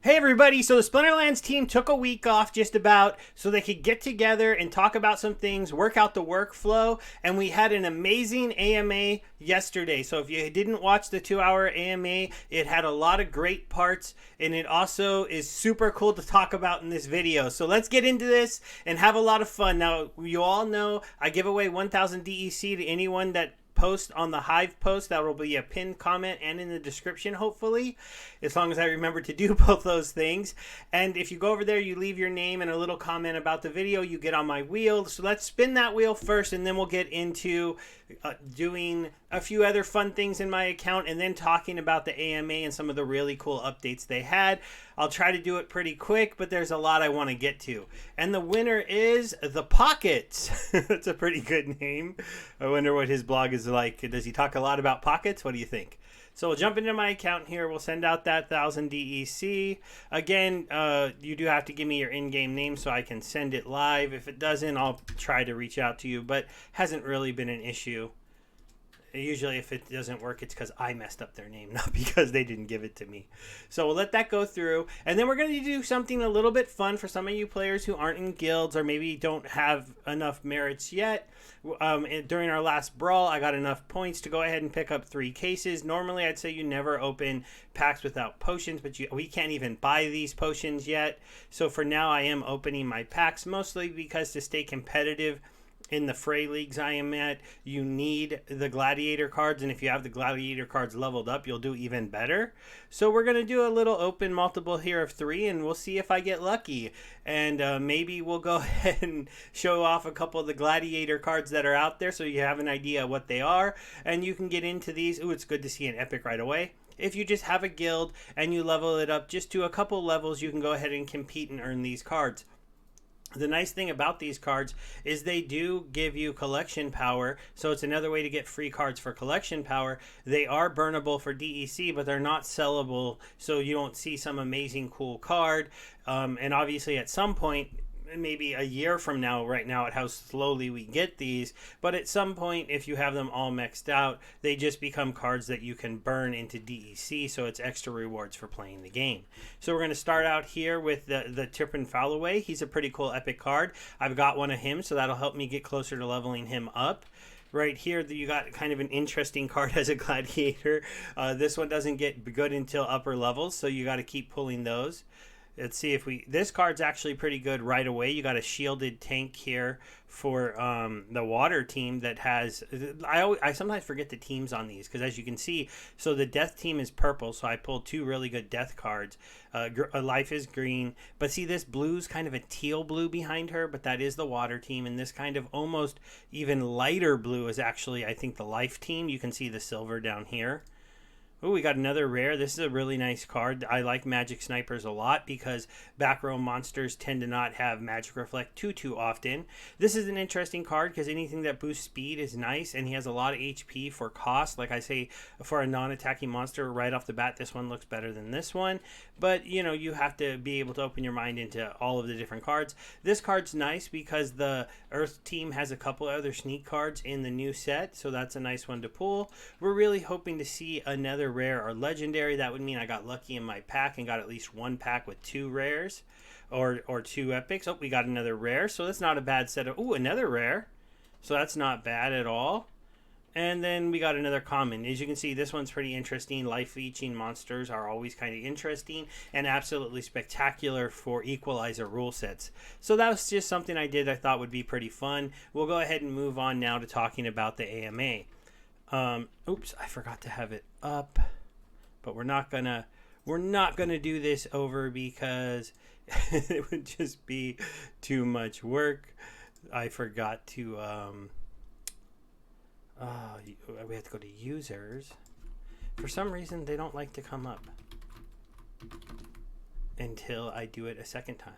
Hey everybody, so the Splinterlands team took a week off just about so they could get together and talk about some things, work out the workflow, and we had an amazing AMA yesterday. So if you didn't watch the 2 hour AMA, it had a lot of great parts and it also is super cool to talk about in this video. So let's get into this and have a lot of fun. Now, you all know I give away 1,000 DEC to anyone that post on the Hive post. That will be a pinned comment and in the description, hopefully, as long as I remember to do both those things. And if you go over there, you leave your name and a little comment about the video, you get on my wheel. So let's spin that wheel first, and then we'll get into doing a few other fun things in my account and then talking about the AMA and some of the really cool updates they had. I'll try to do it pretty quick, but there's a lot I want to get to. And the winner is The Pockets. That's a pretty good name. I wonder what his blog is like. Does he talk a lot about pockets? What do you think? So we'll jump into my account here. We'll send out that 1,000 DEC. Again, you do have to give me your in-game name so I can send it live. If it doesn't, I'll try to reach out to you, but hasn't really been an issue. Usually if it doesn't work, it's because I messed up their name, not because they didn't give it to me. So we'll let that go through. And then we're going to do something a little bit fun for some of you players who aren't in guilds or maybe don't have enough merits yet. During our last brawl, I got enough points to go ahead and pick up 3 cases. Normally, I'd say you never open packs without potions, but we can't even buy these potions yet. So for now, I am opening my packs, mostly because to stay competitive in the fray leagues I am at, you need the gladiator cards, and if you have the gladiator cards leveled up, you'll do even better. So we're going to do a little open multiple here of 3, and we'll see if I get lucky. And maybe we'll go ahead and show off a couple of the gladiator cards that are out there so you have an idea of what they are, and you can get into these. Ooh, it's good to see an epic right away. If you just have a guild and you level it up just to a couple levels, you can go ahead and compete and earn these cards. The nice thing about these cards is they do give you collection power, so it's another way to get free cards for collection power. They are burnable for DEC, but they're not sellable, so you don't see some amazing cool card. And obviously at some point, maybe a year from now, right now at how slowly we get these, but at some point, if you have them all maxed out, they just become cards that you can burn into DEC, so it's extra rewards for playing the game. So we're going to start out here with the Turpin Falloway. He's a pretty cool epic card. I've got one of him, so that'll help me get closer to leveling him up. Right here, you got kind of an interesting card as a gladiator. This one doesn't get good until upper levels, so you got to keep pulling those. Let's see if this card's actually pretty good right away. You got a shielded tank here for the water team that has, I sometimes forget the teams on these because as you can see, so the death team is purple, so I pulled 2 really good death cards. Life is green, but see this blue's kind of a teal blue behind her, but that is the water team, and this kind of almost even lighter blue is actually, I think, the life team. You can see the silver down here. Oh, we got another rare. This is a really nice card. I like magic snipers a lot because back row monsters tend to not have magic reflect too often. This is an interesting card because anything that boosts speed is nice, and he has a lot of HP for cost. Like I say, for a non-attacking monster right off the bat, this one looks better than this one. But, you know, you have to be able to open your mind into all of the different cards. This card's nice because the Earth team has a couple other sneak cards in the new set, so that's a nice one to pull. We're really hoping to see another rare or legendary. That would mean I got lucky in my pack and got at least 1 pack with 2 rares or 2 epics. Oh, we got another rare, so that's not a bad set of... Ooh, another rare. So that's not bad at all. And then we got another common. As you can see, this one's pretty interesting. Life-leeching monsters are always kind of interesting and absolutely spectacular for equalizer rule sets. So that was just something I did I thought would be pretty fun. We'll go ahead and move on now to talking about the AMA. Oops, I forgot to have it up, but we're not gonna do this over because it would just be too much work. I forgot to we have to go to users. For some reason they don't like to come up until I do it a second time.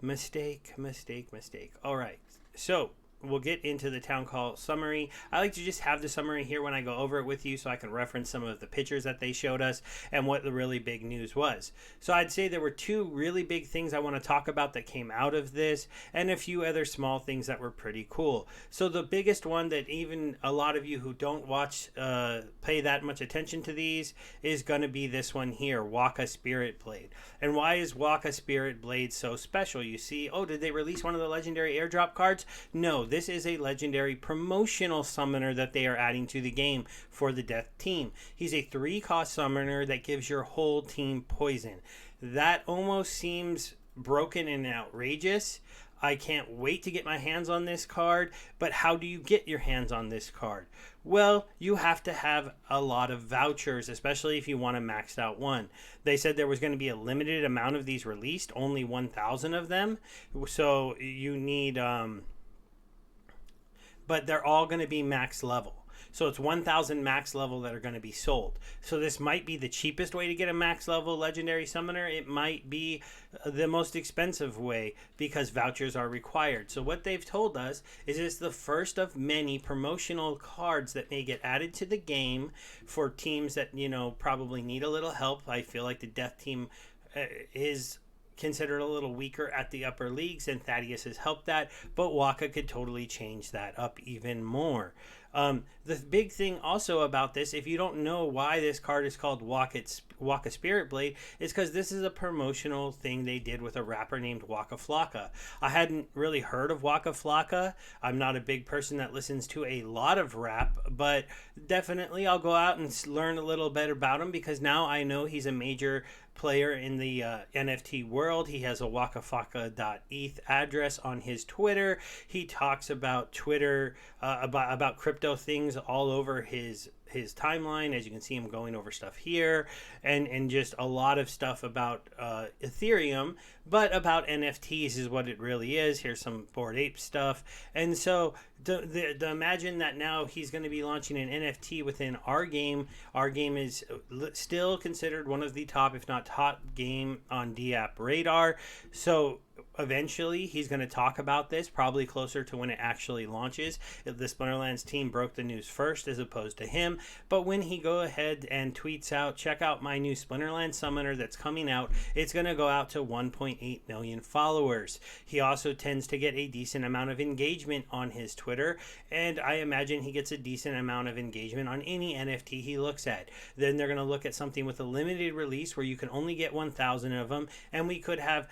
Mistake. All right, so we'll get into the town hall summary. I like to just have the summary here when I go over it with you so I can reference some of the pictures that they showed us and what the really big news was. So I'd say there were two really big things I want to talk about that came out of this, and a few other small things that were pretty cool. So the biggest one that even a lot of you who don't watch pay that much attention to these is going to be this one here, Waka Spiritblande. And why is Waka Spiritblande so special? You see, oh, did they release one of the legendary airdrop cards? No, this is a legendary promotional summoner that they are adding to the game for the Death team. He's a 3-cost summoner that gives your whole team poison. That almost seems broken and outrageous. I can't wait to get my hands on this card, but how do you get your hands on this card? Well, you have to have a lot of vouchers, especially if you want to max out one. They said there was going to be a limited amount of these released, only 1,000 of them. So you need, but they're all going to be max level. So it's 1,000 max level that are going to be sold. So this might be the cheapest way to get a max level legendary summoner. It might be the most expensive way because vouchers are required. So what they've told us is it's the first of many promotional cards that may get added to the game for teams that, you know, probably need a little help. I feel like the Death team is considered a little weaker at the upper leagues, and Thaddeus has helped that, but Waka could totally change that up even more. The big thing also about this, if you don't know why this card is called Waka Spiritblande, is because this is a promotional thing they did with a rapper named Waka Flocka. I hadn't really heard of Waka Flocka. I'm not a big person that listens to a lot of rap, but definitely I'll go out and learn a little bit about him because now I know he's a major player in the NFT world. He has a wakaflocka.eth address on his Twitter. He talks about Twitter, about crypto things all over his timeline. As you can see, him going over stuff here and just a lot of stuff about Ethereum, but about NFTs is what it really is. Here's some Bored Ape stuff. And so to imagine that now he's going to be launching an NFT within our game. Our game is still considered one of the top, if not top game on DApp radar. So eventually he's going to talk about this, probably closer to when it actually launches. The Splinterlands team broke the news first as opposed to him, but when he go ahead and tweets out, check out my new Splinterlands summoner that's coming out, it's going to go out to 1.8 million followers. He also tends to get a decent amount of engagement on his Twitter, and I imagine he gets a decent amount of engagement on any NFT he looks at. Then they're going to look at something with a limited release where you can only get 1,000 of them, and we could have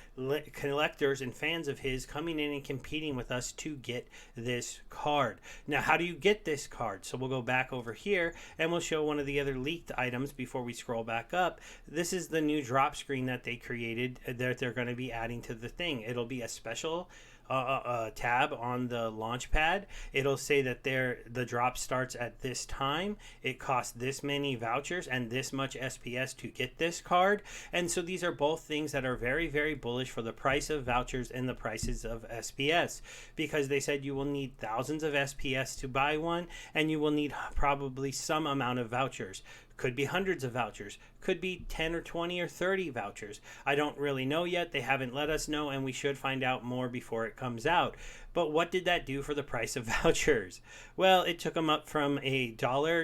collectors and fans of his coming in and competing with us to get this card. Now, how do you get this card? So we'll go back over here and we'll show one of the other leaked items before we scroll back up. This is the new drop screen that they created that they're going to be adding to the thing. It'll be a special tab on the launch pad. It'll say that the drop starts at this time. It costs this many vouchers and this much SPS to get this card. And so these are both things that are very, very bullish for the price of vouchers and the prices of SPS, because they said you will need thousands of SPS to buy one, and you will need probably some amount of vouchers. Could be hundreds of vouchers, could be 10 or 20 or 30 vouchers. I don't really know yet. They haven't let us know, and we should find out more before it comes out. But what did that do for the price of vouchers? Well, it took them up from $1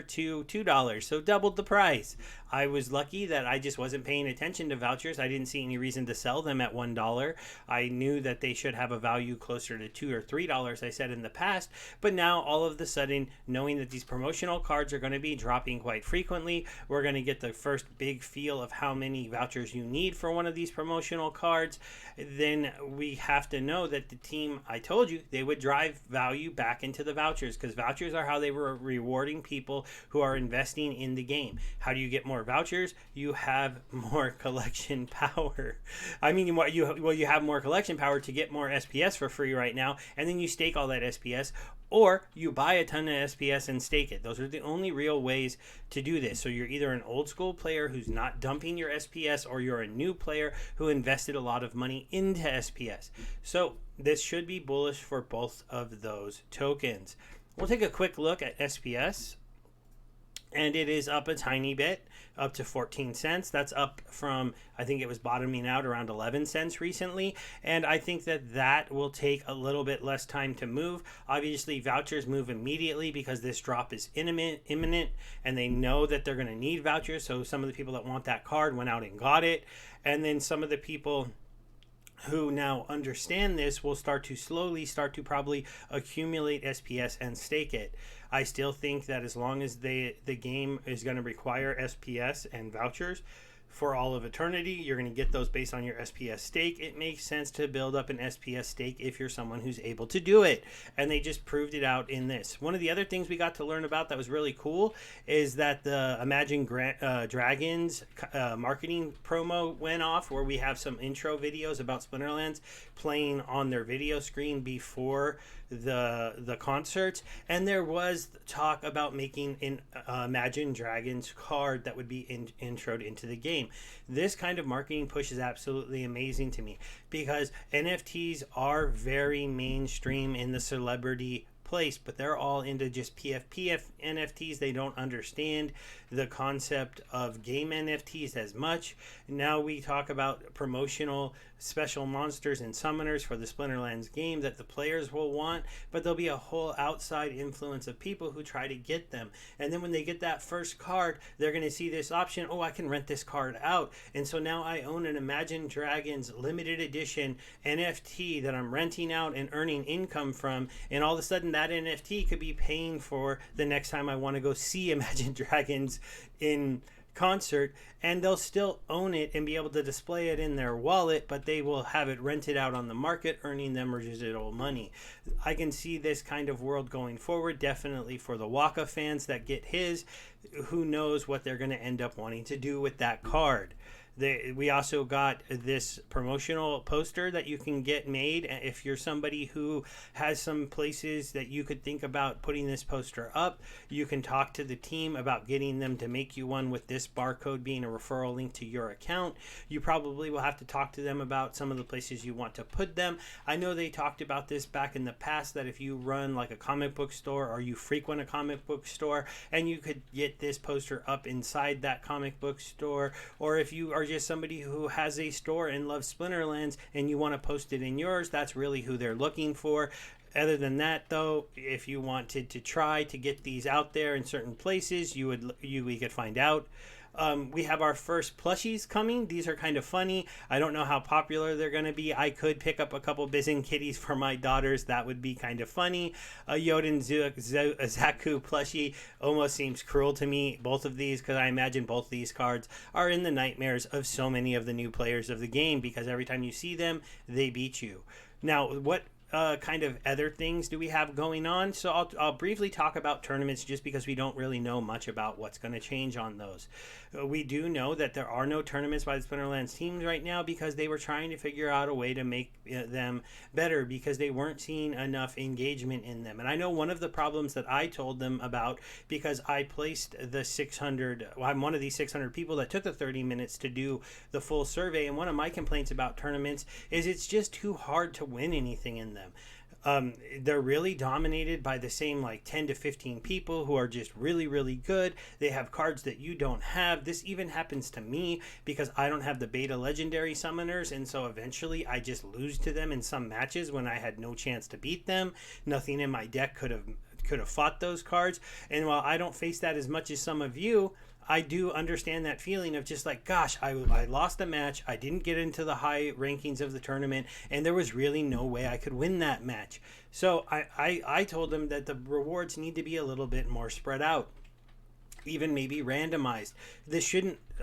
to $2, so doubled the price. I was lucky that I just wasn't paying attention to vouchers. I didn't see any reason to sell them at $1. I knew that they should have a value closer to $2 or $3, I said in the past. But now, all of a sudden, knowing that these promotional cards are going to be dropping quite frequently, we're going to get the first big feel of how many vouchers you need for one of these promotional cards. Then we have to know that the team, I told you, they would drive value back into the vouchers, because vouchers are how they were rewarding people who are investing in the game. How do you get more vouchers? You have more collection power. I mean, you have more collection power to get more SPS for free right now, and then you stake all that SPS, or you buy a ton of SPS and stake it. Those are the only real ways to do this. So you're either an old school player who's not dumping your SPS, or you're a new player who invested a lot of money into SPS. So this should be bullish for both of those tokens. We'll take a quick look at SPS. and it is up a tiny bit, up to 14 cents. That's up from, I think it was bottoming out around 11 cents recently, and I think that that will take a little bit less time to move. Obviously, vouchers move immediately because this drop is imminent, and they know that they're going to need vouchers, so some of the people that want that card went out and got it, and then some of the people who now understand this will start to probably accumulate SPS and stake it. I still think that as long as the game is going to require SPS and vouchers for all of eternity, you're going to get those based on your SPS stake. It makes sense to build up an SPS stake if you're someone who's able to do it. And they just proved it out in this. One of the other things we got to learn about that was really cool is that the Imagine Dragons marketing promo went off, where we have some intro videos about Splinterlands playing on their video screen before the concerts, and there was talk about making an Imagine Dragons card that would be introed into the game. This kind of marketing push is absolutely amazing to me, because NFTs are very mainstream in the celebrity place, but they're all into just PFP NFTs. They don't understand the concept of game NFTs as much. Now we talk about promotional special monsters and summoners for the Splinterlands game that the players will want, but there'll be a whole outside influence of people who try to get them. And then when they get that first card, they're going to see this option, oh, I can rent this card out. And so now I own an Imagine Dragons limited edition NFT that I'm renting out and earning income from. And all of a sudden that NFT could be paying for the next time I want to go see Imagine Dragons in concert, and they'll still own it and be able to display it in their wallet, but they will have it rented out on the market, earning them residual money. I can see this kind of world going forward, definitely for the Waka fans that get his. Who knows what they're going to end up wanting to do with that card. We also got this promotional poster that you can get made. If you're somebody who has some places that you could think about putting this poster up, you can talk to the team about getting them to make you one with this barcode being a referral link to your account. You probably will have to talk to them about some of the places you want to put them. I know they talked about this back in the past, that if you run like a comic book store or you frequent a comic book store, and you could get this poster up inside that comic book store, or if you are just somebody who has a store and loves Splinterlands and you want to post it in yours, that's really who they're looking for. Other than that, though, if you wanted to try to get these out there in certain places, we could find out. We have our first plushies coming. These are kind of funny. I don't know how popular they're going to be. I could pick up a couple Bizen kitties for my daughters. That would be kind of funny. A Yoden Zaku plushie almost seems cruel to me, both of these, because I imagine both these cards are in the nightmares of so many of the new players of the game, because every time you see them, they beat you. Now, what kind of other things do we have going on? So I'll briefly talk about tournaments, just because we don't really know much about what's going to change on those. We do know that there are no tournaments by the Splinterlands teams right now, because they were trying to figure out a way to make them better, because they weren't seeing enough engagement in them. And I know one of the problems that I told them about, because I placed the 600, I'm one of these 600 people that took the 30 minutes to do the full survey, and one of my complaints about tournaments is it's just too hard to win anything in them. They're really dominated by the same like 10 to 15 people who are just really, really good. They have cards that you don't have. This even happens to me because I don't have the beta legendary summoners, and so eventually I just lose to them in some matches when I had no chance to beat them. Nothing in my deck could have fought those cards. And while I don't face that as much as some of you, I do understand that feeling of just like, gosh, I lost a match, I didn't get into the high rankings of the tournament, and there was really no way I could win that match. So I told them that the rewards need to be a little bit more spread out, even maybe randomized.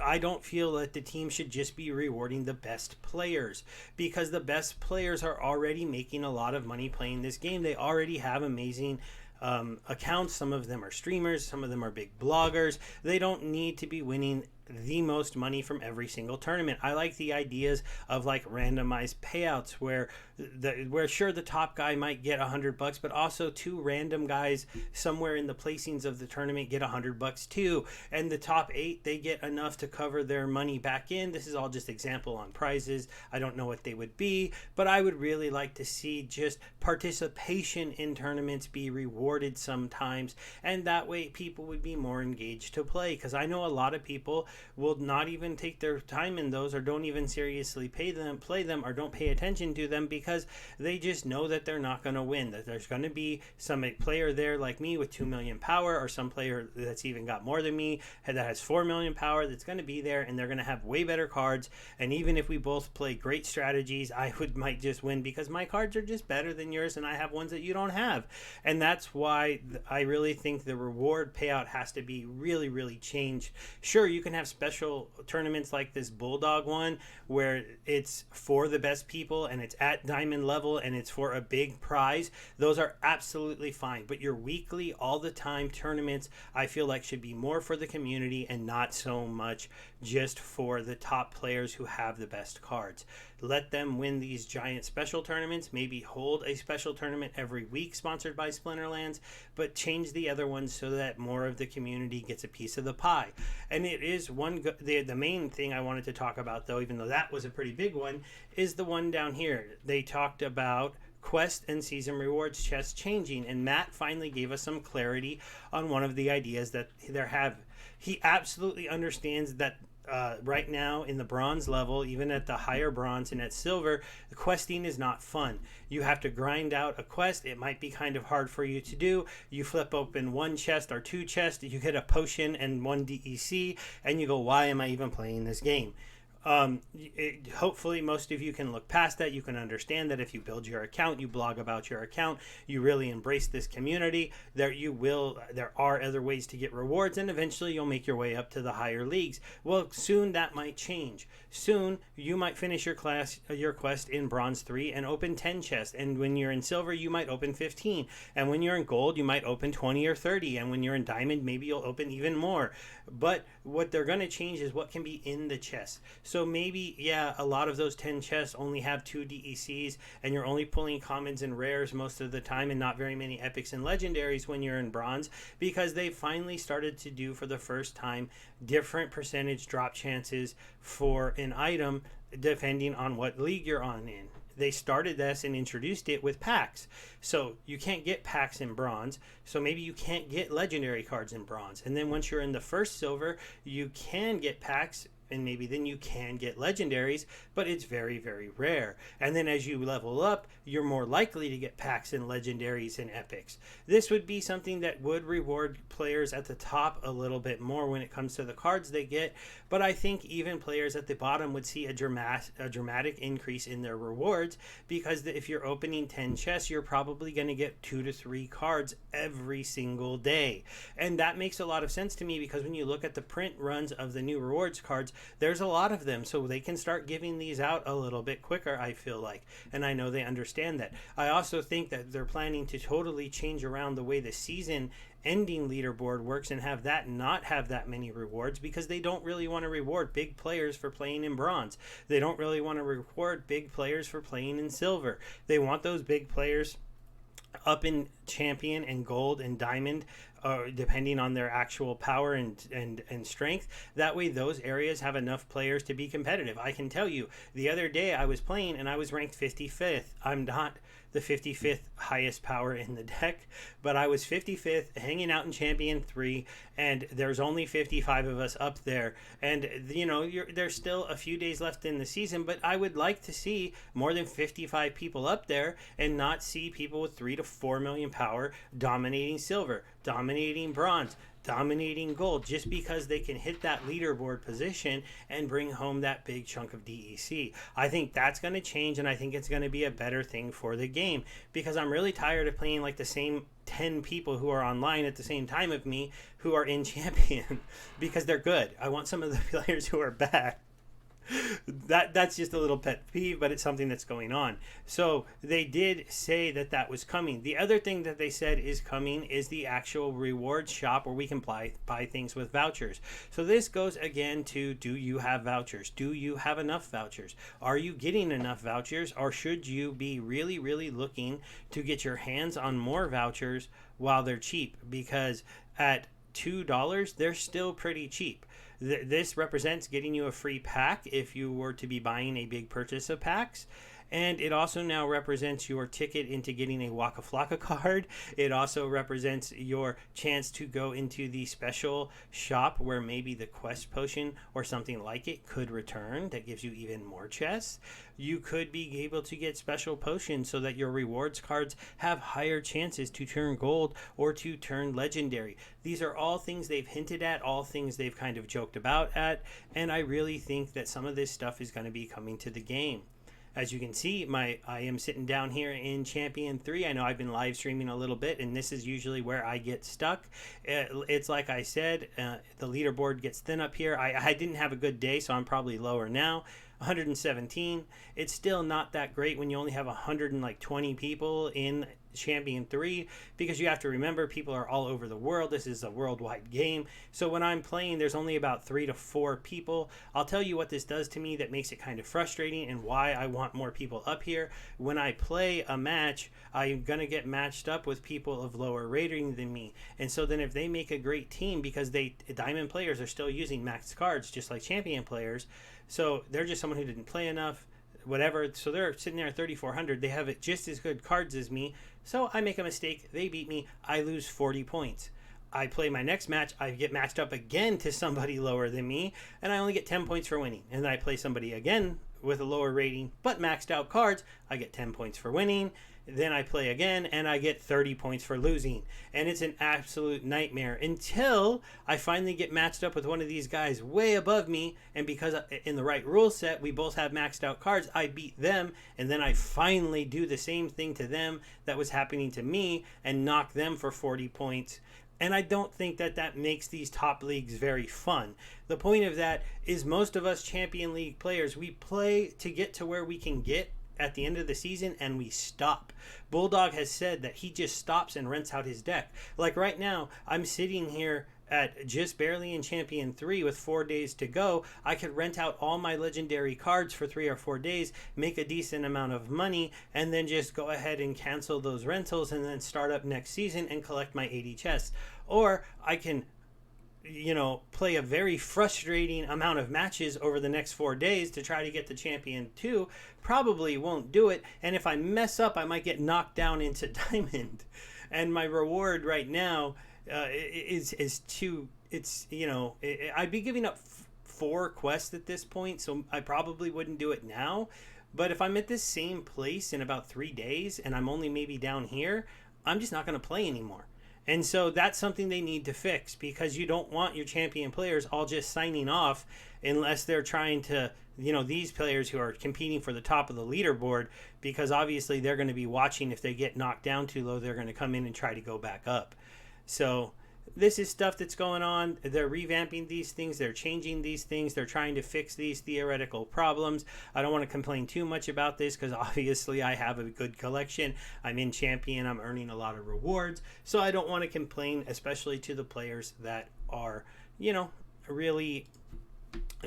I don't feel that the team should just be rewarding the best players, because the best players are already making a lot of money playing this game. They already have amazing accounts. Some of them are streamers, some of them are big bloggers. They don't need to be winning the most money from every single tournament. I like the ideas of like randomized payouts where sure the top guy might get $100, but also two random guys somewhere in the placings of the tournament get $100 too, and the top 8 they get enough to cover their money back in. This is all just example on prizes. I don't know what they would be, but I would really like to see just participation in tournaments be rewarded sometimes, and that way people would be more engaged to play, because I know a lot of people will not even take their time in those, or don't even seriously play them, or don't pay attention to them because they just know that they're not going to win, that there's going to be some player there like me with 2 million power, or some player that's even got more than me that has 4 million power that's going to be there, and they're going to have way better cards. And even if we both play great strategies, I might just win because my cards are just better than yours and I have ones that you don't have. And that's why I really think the reward payout has to be really, really changed. Sure, you can have special tournaments like this Bulldog one where it's for the best people and it's at diamond level and it's for a big prize. Those are absolutely fine, but your weekly all the time tournaments I feel like should be more for the community and not so much just for the top players who have the best cards. Let them win these giant special tournaments, maybe hold a special tournament every week sponsored by Splinterlands, but change the other ones so that more of the community gets a piece of the pie. And it is the main thing I wanted to talk about, though, even though that was a pretty big one, is the one down here. They talked about quest and season rewards chests changing, and Matt finally gave us some clarity on one of the ideas that they're having. He absolutely understands that right now in the bronze level, even at the higher bronze and at silver, the questing is not fun. You have to grind out a quest. It might be kind of hard for you to do. You flip open one chest or two chests, you get a potion and one DEC, and you go, why am I even playing this game? Hopefully most of you can look past that. You can understand that if you build your account, you blog about your account, you really embrace this community, there are other ways to get rewards, and eventually you'll make your way up to the higher leagues. Well, soon that might change. Soon you might finish your quest in bronze 3 and open 10 chests, and when you're in silver you might open 15, and when you're in gold you might open 20 or 30, and when you're in diamond maybe you'll open even more. But what they're going to change is what can be in the chest. So maybe, yeah, a lot of those 10 chests only have 2 DECs, and you're only pulling commons and rares most of the time, and not very many epics and legendaries when you're in bronze, because they finally started to do for the first time different percentage drop chances for an item depending on what league you're on in. They started this and introduced it with packs. So you can't get packs in bronze, so maybe you can't get legendary cards in bronze. And then once you're in the first silver, you can get packs, and maybe then you can get legendaries, but it's very, very rare. And then as you level up, you're more likely to get packs and legendaries and epics. This would be something that would reward players at the top a little bit more when it comes to the cards they get, but I think even players at the bottom would see a dramatic increase in their rewards, because if you're opening 10 chests, you're probably going to get 2 to 3 cards every single day. And that makes a lot of sense to me, because when you look at the print runs of the new rewards cards, there's a lot of them, so they can start giving these out a little bit quicker, I feel like, and I know they understand that. I also think that they're planning to totally change around the way the season ending leaderboard works and have that not have that many rewards, because they don't really want to reward big players for playing in bronze. They don't really want to reward big players for playing in silver. They want those big players up in champion and gold and diamond, depending on their actual power and strength. That way those areas have enough players to be competitive. I can tell you, the other day I was playing and I was ranked 55th. I'm not the 55th highest power in the deck, but I was 55th hanging out in Champion 3, and there's only 55 of us up there. And, you know, there's still a few days left in the season, but I would like to see more than 55 people up there and not see people with 3 to 4 million power dominating silver, dominating bronze, dominating gold, just because they can hit that leaderboard position and bring home that big chunk of DEC. I think that's going to change, and I think it's going to be a better thing for the game, because I'm really tired of playing like the same 10 people who are online at the same time of me who are in champion because they're good. I want some of the players who are bad. That's just a little pet peeve, but it's something that's going on. So they did say that that was coming. The other thing that they said is coming is the actual rewards shop where we can buy things with vouchers. So this goes again to, do you have vouchers? Do you have enough vouchers? Are you getting enough vouchers, or should you be really, really looking to get your hands on more vouchers while they're cheap? Because at $2, they're still pretty cheap. This represents getting you a free pack if you were to be buying a big purchase of packs. And it also now represents your ticket into getting a Waka Flocka card. It also represents your chance to go into the special shop where maybe the quest potion or something like it could return. That gives you even more chests. You could be able to get special potions so that your rewards cards have higher chances to turn gold or to turn legendary. These are all things they've hinted at, all things they've kind of joked about at, and I really think that some of this stuff is going to be coming to the game. As you can see, I am sitting down here in Champion 3. I know I've been live streaming a little bit, and this is usually where I get stuck. It's like I said, the leaderboard gets thin up here. I didn't have a good day, so I'm probably lower now. 117. It's still not that great when you only have 120 people in Champion 3, because you have to remember people are all over the world. This is a worldwide game. So when I'm playing, there's only about 3 to 4 people. I'll tell you what this does to me that makes it kind of frustrating and why I want more people up here. When I play a match, I'm going to get matched up with people of lower rating than me. And so then if they make a great team, because Diamond players are still using maxed cards just like Champion players, so they're just someone who didn't play enough, whatever. So they're sitting there at 3,400. They have it just as good cards as me. So I make a mistake. They beat me. I lose 40 points. I play my next match. I get matched up again to somebody lower than me, and I only get 10 points for winning. And then I play somebody again with a lower rating, but maxed out cards. I get 10 points for winning. Then I play again, and I get 30 points for losing. And it's an absolute nightmare until I finally get matched up with one of these guys way above me. And because in the right rule set, we both have maxed out cards, I beat them. And then I finally do the same thing to them that was happening to me and knock them for 40 points. And I don't think that that makes these top leagues very fun. The point of that is most of us Champion League players, we play to get to where we can get at the end of the season, and we stop. Bulldog has said that he just stops and rents out his deck. Like right now, I'm sitting here at just barely in Champion 3 with 4 days to go. I could rent out all my legendary cards for 3 or 4 days, make a decent amount of money, and then just go ahead and cancel those rentals and then start up next season and collect my 80 chests. Or I can play a very frustrating amount of matches over the next 4 days to try to get the Champion 2. Probably won't do it. And if I mess up, I might get knocked down into Diamond. And my reward right now is too, I'd be giving up 4 quests at this point, so I probably wouldn't do it now. But if I'm at this same place in about 3 days and I'm only maybe down here, I'm just not going to play anymore. And so that's something they need to fix, because you don't want your Champion players all just signing off unless they're trying to, these players who are competing for the top of the leaderboard, because obviously they're going to be watching. If they get knocked down too low, they're going to come in and try to go back up. So this is stuff that's going on. They're revamping these things. They're changing these things. They're trying to fix these theoretical problems. I don't want to complain too much about this, because obviously I have a good collection. I'm in Champion. I'm earning a lot of rewards. So I don't want to complain, especially to the players that are, really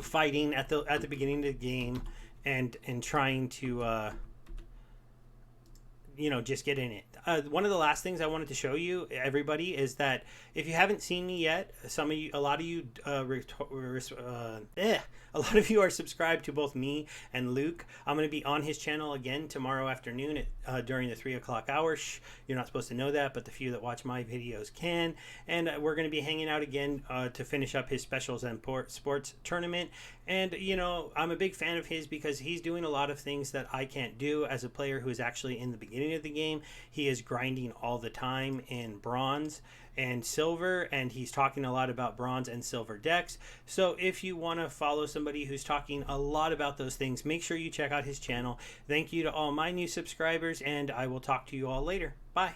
fighting at the beginning of the game and trying to just get in it. One of the last things I wanted to show you, everybody, is that if you haven't seen me yet, a lot of you are subscribed to both me and Luke. I'm going to be on his channel again tomorrow afternoon during the 3 o'clock hour. You're not supposed to know that, but the few that watch my videos can. And we're going to be hanging out again to finish up his specials and sports tournament. And, I'm a big fan of his because he's doing a lot of things that I can't do as a player who is actually in the beginning of the game. He is grinding all the time in bronze and silver, and he's talking a lot about bronze and silver decks. So if you want to follow somebody who's talking a lot about those things, make sure you check out his channel. Thank you to all my new subscribers, and I will talk to you all later. Bye.